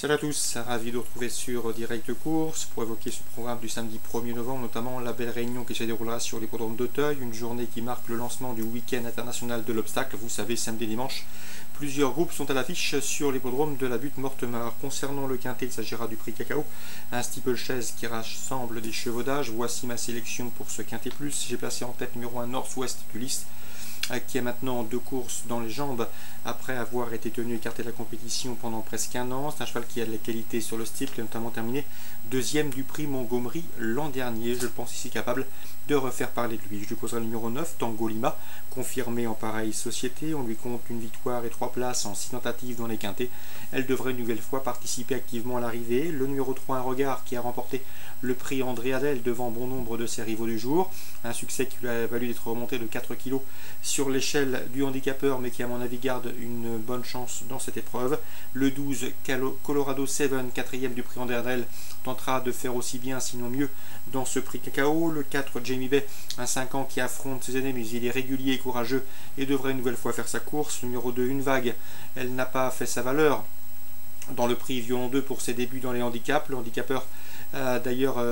Salut à tous, ravi de vous retrouver sur Direct Course pour évoquer ce programme du samedi 1er novembre, notamment la belle réunion qui se déroulera sur l'hippodrome d'Auteuil, une journée qui marque le lancement du week-end international de l'obstacle. Vous savez, samedi et dimanche, plusieurs groupes sont à l'affiche sur l'hippodrome de la Butte-Mortemart. Concernant le quintet, il s'agira du prix Cacao, un steeplechase qui rassemble des chevaux d'âge. Voici ma sélection pour ce quintet plus. J'ai placé en tête numéro 1 Northwest du liste, qui a maintenant 2 courses dans les jambes après avoir été tenu écarté de la compétition pendant presque un an. C'est un cheval qui a de la qualité sur le style, qui a notamment terminé deuxième du prix Montgomery l'an dernier. Je pense ici capable de refaire parler de lui. Je lui poserai le numéro 9, Tango Lima, confirmé en pareille société. On lui compte une victoire et 3 places en 6 tentatives dans les quintets. Elle devrait une nouvelle fois participer activement à l'arrivée. Le numéro 3, Un Regard, qui a remporté le prix André Adel devant bon nombre de ses rivaux du jour. Un succès qui lui a valu d'être remonté de 4 kg sur l'échelle du handicapeur, mais qui à mon avis garde une bonne chance dans cette épreuve. Le 12, Colorado 7, 4e du prix André Adel, tentera de faire aussi bien, sinon mieux, dans ce prix Cacao. Le 4, Jamie Bay, un 5 ans qui affronte ses aînés, mais il est régulier et courageux et devrait une nouvelle fois faire sa course. Le numéro 2, Une Vague, elle n'a pas fait sa valeur dans le prix Violon 2 pour ses débuts dans les handicaps. Le handicapeur a d'ailleurs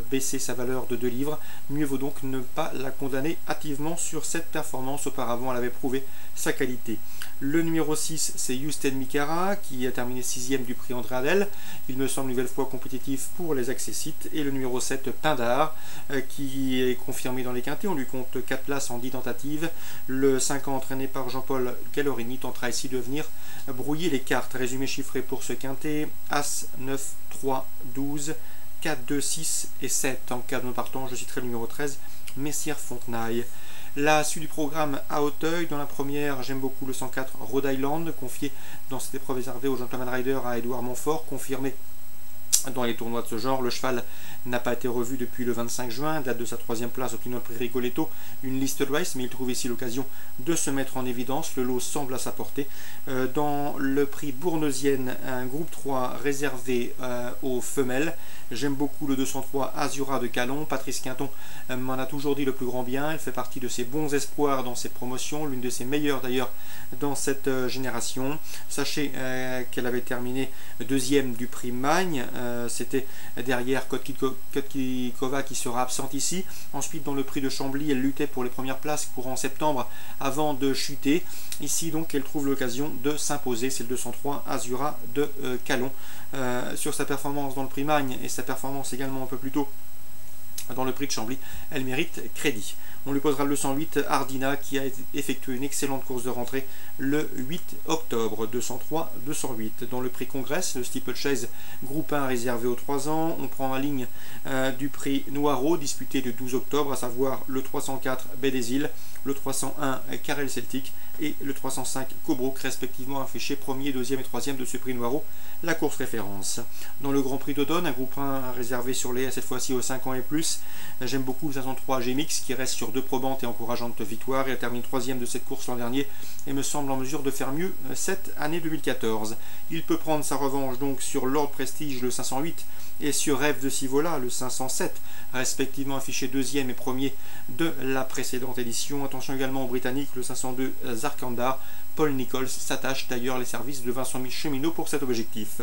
baissé sa valeur de 2 livres. Mieux vaut donc ne pas la condamner hâtivement sur cette performance. Auparavant, elle avait prouvé sa qualité. Le numéro 6, c'est Houston Mikara, qui a terminé 6e du prix André Adel. Il me semble une nouvelle fois compétitif pour les accessites. Et le numéro 7, Pindar, qui est confirmé dans les quintets. On lui compte 4 places en 10 tentatives. Le 5 ans entraîné par Jean-Paul Gallorini tentera ici de venir brouiller les cartes. Résumé chiffré pour ce quintet: As, 9, 3, 12, 4, 2, 6 et 7. En cas de non partant, je citerai le numéro 13, Messire Fontenaille. La suite du programme à Auteuil. Dans la première, j'aime beaucoup le 104 Rhode Island, confié dans cette épreuve réservée au Gentleman Rider à Édouard Montfort, confirmé dans les tournois de ce genre. Le cheval n'a pas été revu depuis le 25 juin, date de sa 3e place obtenue au prix Rigoletto, une liste race, mais il trouve ici l'occasion de se mettre en évidence. Le lot semble à sa portée. Dans le prix Bournesienne, un groupe 3 réservé aux femelles. J'aime beaucoup le 203 Azura de Calon. Patrice Quinton m'en a toujours dit le plus grand bien. Elle fait partie de ses bons espoirs dans ses promotions, l'une de ses meilleures d'ailleurs dans cette génération. Sachez qu'elle avait terminé 2e du prix Magne. C'était derrière Kotkikova qui sera absente ici. Ensuite, dans le prix de Chambly, elle luttait pour les premières places courant septembre avant de chuter. Ici donc, elle trouve l'occasion de s'imposer. C'est le 203 Azura de Calon. Sur sa performance dans le prix Magne et sa performance également un peu plus tôt dans le prix de Chambly, elle mérite crédit. On lui posera le 108 Ardina, qui a effectué une excellente course de rentrée le 8 octobre, 203-208. Dans le prix Congrès, le steeplechase groupe 1 réservé aux 3 ans, on prend la ligne du prix Noireau, disputé le 12 octobre, à savoir le 304 Baie des Îles, le 301 Carrel Celtic et le 305 Cobrook, respectivement affichés 1er, 2e et 3e de ce prix Noireau, la course référence. Dans le Grand Prix d'Automne, un groupe 1 réservé sur les, cette fois-ci aux 5 ans et plus. J'aime beaucoup le 503 Gmx, qui reste sur 2 probantes et encourageantes victoires. Il termine 3e de cette course l'an dernier et me semble en mesure de faire mieux cette année 2014. Il peut prendre sa revanche donc sur Lord Prestige, le 508, et sur Rêve de Sivola, le 507, respectivement affichés 2e et 1er de la précédente édition. Attention également aux Britanniques, le 502 Zarkandar. Paul Nichols s'attache d'ailleurs les services de Vincent Cheminot pour cet objectif.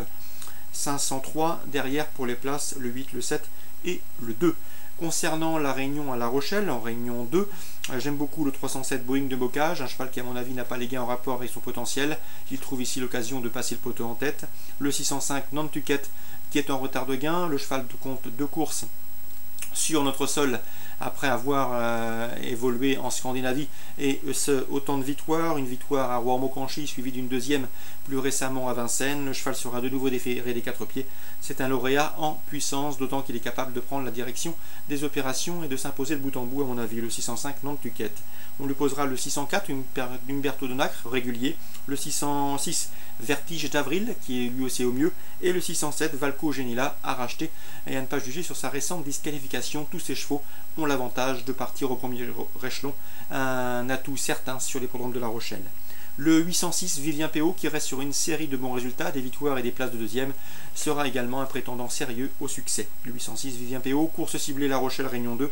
503 derrière pour les places le 8, le 7 et le 2. Concernant la réunion à La Rochelle, en réunion 2, j'aime beaucoup le 307 Boeing de Bocage, un cheval qui à mon avis n'a pas les gains en rapport avec son potentiel. Il trouve ici l'occasion de passer le poteau en tête. Le 605 Nantucket, qui est en retard de gain. Le cheval compte 2 courses sur notre sol après avoir évolué en Scandinavie et autant de victoires, une victoire à Rouen-Maucanchy suivie d'une 2e plus récemment à Vincennes. Le cheval sera de nouveau déféré des 4 pieds. C'est un lauréat en puissance, d'autant qu'il est capable de prendre la direction des opérations et de s'imposer de bout en bout à mon avis. Le 605 Nantucket. On lui posera le 604 Humberto de Nacre, régulier, le 606 Vertige d'Avril, qui est lui aussi au mieux, et le 607 Valco Genila, à racheter et à ne pas juger sur sa récente disqualification. Tous ces chevaux ont l'avantage de partir au premier échelon, un atout certain sur l'hippodrome de La Rochelle. Le 806 Vivien Péot, qui reste sur une série de bons résultats, des victoires et des places de 2e, sera également un prétendant sérieux au succès. Le 806 Vivien Péot, course ciblée La Rochelle Réunion 2,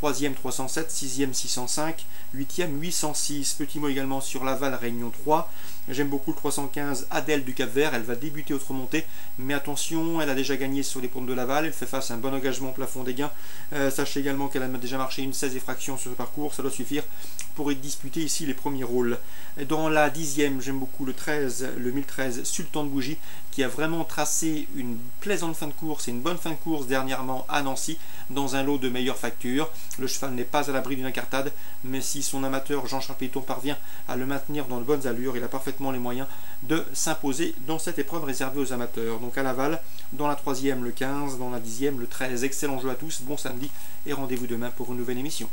3e 307, 6e 605, 8e 806. Petit mot également sur Laval Réunion 3. J'aime beaucoup le 315 Adèle du Cap-Vert. Elle va débuter autre montée, mais attention, elle a déjà gagné sur les pentes de Laval. Elle fait face à un bon engagement au plafond des gains. Sachez également qu'elle a déjà marché une 16 et fraction sur ce parcours. Ça doit suffire pour y disputer ici les premiers rôles. Dans la 10e, j'aime beaucoup le 1013 Sultan de Bougie, qui a vraiment tracé une plaisante fin de course et une bonne fin de course dernièrement à Nancy, dans un lot de meilleure facture. Le cheval n'est pas à l'abri d'une incartade, mais si son amateur Jean-Charles Péton parvient à le maintenir dans de bonnes allures, il a parfaitement les moyens de s'imposer dans cette épreuve réservée aux amateurs. Donc à Laval, dans la 3e le 15, dans la 10e le 13. Excellent jeu à tous, bon samedi et rendez-vous demain pour une nouvelle émission.